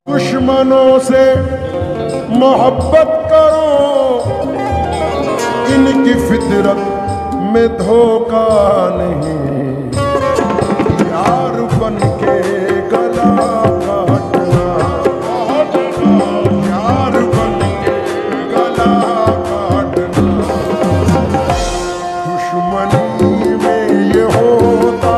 दुश्मनों से मोहब्बत करो, इनकी फितरत में धोखा नहीं। यार बन के गला काटना, यार बन के गला काटना, दुश्मनी में ये होता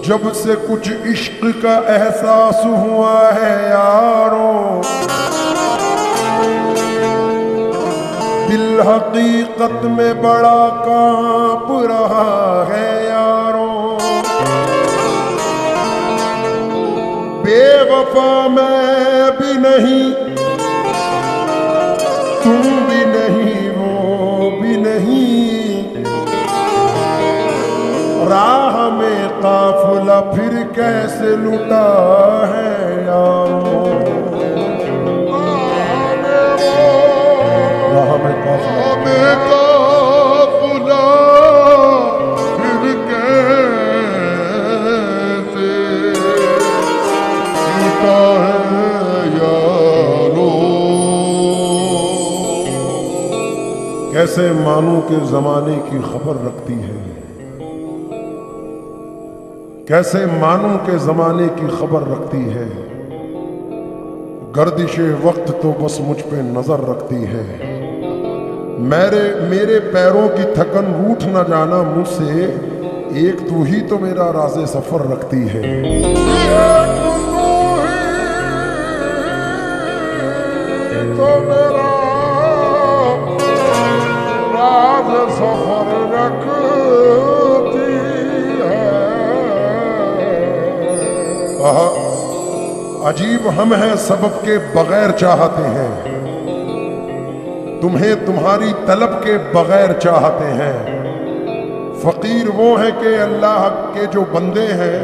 जब से कुछ इश्क का एहसास हुआ है यारों, दिल हकीकत में बड़ा कांप रहा है यारों। बेवफा मैं भी नहीं, तुम भी नहीं, वो भी नहीं, राह में काफिला फिर कैसे लुटा है यारों। राह में काफिला फिर कैसे लुटा है यारों। कैसे मानूं के जमाने की खबर रखती है, कैसे मानूं के जमाने की खबर रखती है, गर्दिशे वक्त तो बस मुझ पे नजर रखती है। मेरे पैरों की थकन रूठ न जाना मुझसे, एक तू ही तो मेरा राज़े सफर रखती है। तो मेरा राज़े सफर रखती है। अजीब हम हैं सबब के बगैर चाहते हैं, तुम्हें तुम्हारी तलब के बगैर चाहते हैं। फकीर वो हैं कि अल्लाह के जो बंदे हैं,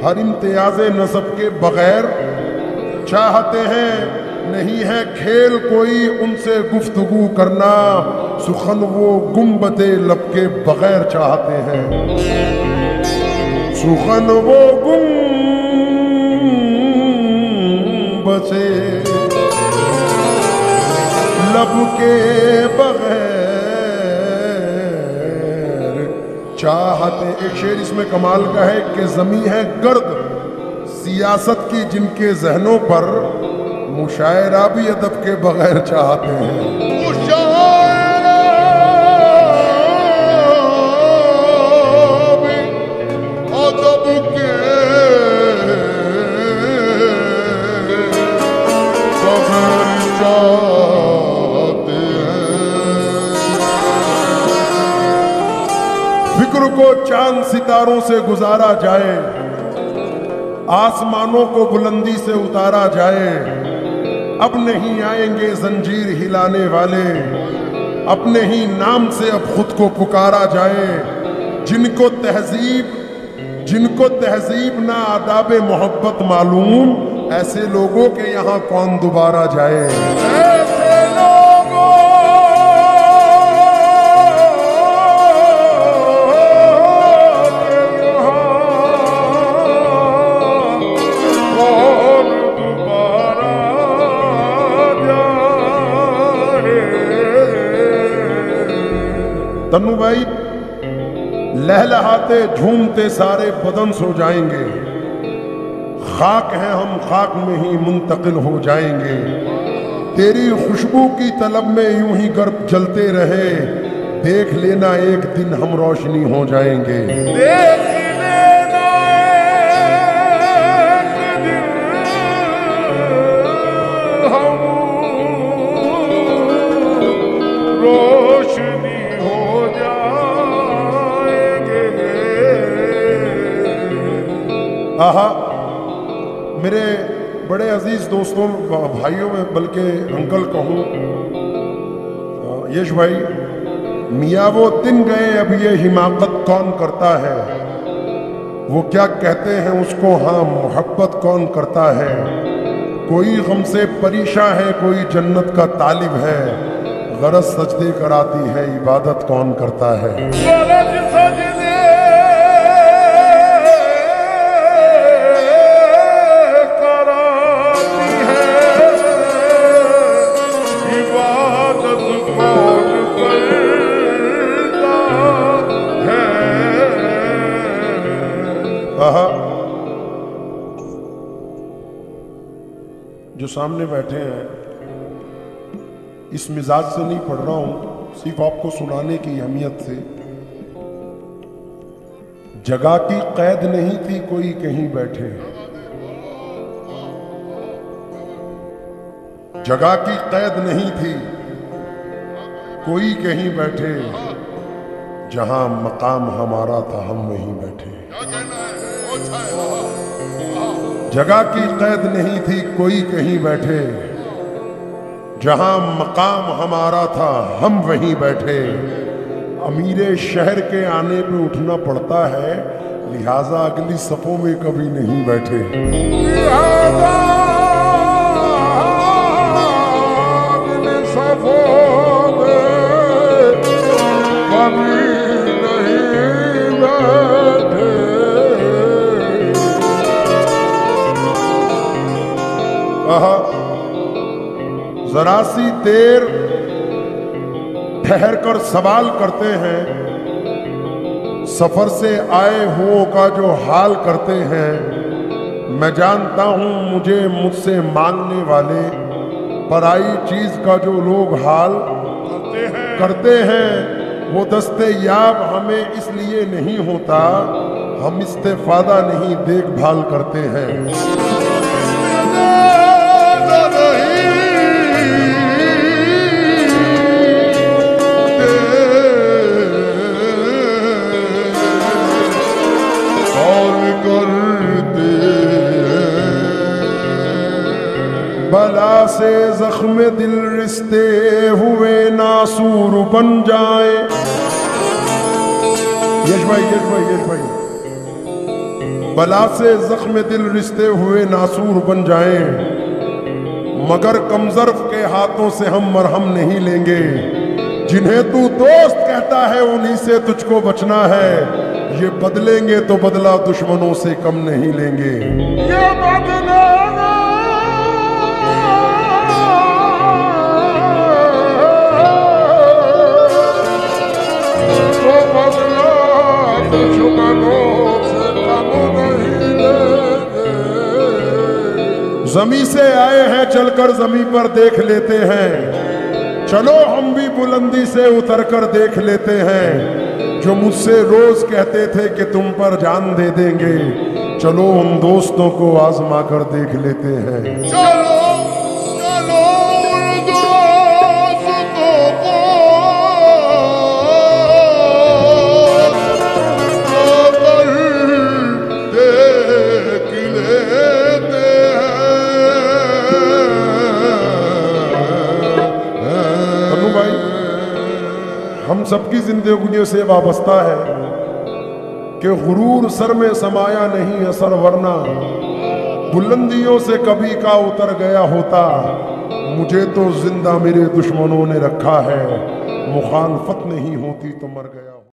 हर इम्तियाज़े नसब के बगैर चाहते हैं। नहीं है खेल कोई उनसे गुफ्तगू करना, सुखन वो गुम्बदे लब के बगैर चाहते हैं। सुखन वो बसे लब के बगैर चाहते। एक शेर इसमें कमाल का है कि ज़मीं है गर्द सियासत की, जिनके जहनों पर मुशायरा भी अदब के बगैर चाहते हैं। फिक्र को चांद सितारों से गुजारा जाए, आसमानों को बुलंदी से उतारा जाए। अब नहीं आएंगे जंजीर हिलाने वाले, अपने ही नाम से अब खुद को पुकारा जाए। जिनको तहजीब ना आदाबे मोहब्बत मालूम, ऐसे लोगों के यहाँ कौन दोबारा जाए। ऐसे लोगों के यहाँ कौन दोबारा जाए। तन्नू भाई, लहलहाते झूमते सारे बदन सो जाएंगे, खाक हैं हम खाक में ही मुंतकिल हो जाएंगे। तेरी खुशबू की तलब में यूं ही गर्भ जलते रहे, देख लेना एक दिन हम रोशनी हो जाएंगे। देख लेना एक दिन हम रोशनी हो जाएंगे। आहा, मेरे बड़े अजीज दोस्तों, भाइयों में बल्कि अंकल कहूँ, यश भाई, मियाँ वो दिन गए अब ये हिमाकत कौन करता है। वो क्या कहते हैं उसको, हाँ मोहब्बत कौन करता है। कोई गम से परेशान है, कोई जन्नत का तालिब है, गरज सजदे कराती है, इबादत कौन करता है। जो सामने बैठे हैं, इस मिजाज से नहीं पढ़ रहा हूं, सिर्फ आपको सुनाने की अहमियत से। जगह की कैद नहीं थी, कोई कहीं बैठे। जगह की कैद नहीं थी, कोई कहीं बैठे। जहां मकाम हमारा था हम वहीं बैठे। जगह की कैद नहीं थी, कोई कहीं बैठे। जहां मकाम हमारा था हम वहीं बैठे। अमीरे शहर के आने पे उठना पड़ता है, लिहाजा अगली सफों में कभी नहीं बैठे। लिहाजा अगली सफों में कभी नहीं बैठे। जरा सी देर ठहर कर सवाल करते हैं, सफर से आए हुओं का जो हाल करते हैं। मैं जानता हूं मुझे मुझसे मांगने वाले, पराई चीज का जो लोग हाल करते हैं, वो दस्ते याब हमें इसलिए नहीं होता, हम इस्तेफादा नहीं देखभाल करते हैं। बला से जख्म दिल रिश्ते हुए नासूर बन जाए। यश भाई, बला से जख्म दिल रिश्ते हुए नासूर बन जाए, मगर कमजर्फ के हाथों से हम मरहम नहीं लेंगे। जिन्हें तू दोस्त कहता है उन्हीं से तुझको बचना है, ये बदलेंगे तो बदला दुश्मनों से कम नहीं लेंगे। ये बदला जमी से आए हैं, चलकर जमी पर देख लेते हैं। चलो हम भी बुलंदी से उतरकर देख लेते हैं। जो मुझसे रोज कहते थे कि तुम पर जान दे देंगे, चलो उन दोस्तों को आजमा कर देख लेते हैं। चलो चलो उन दोस्तों को देख लेते हैं। गुने से वाबस्ता है कि गुरूर सर में समाया नहीं असर, वरना बुलंदियों से कभी का उतर गया होता। मुझे तो जिंदा मेरे दुश्मनों ने रखा है, मुखालफत नहीं होती तो मर गया।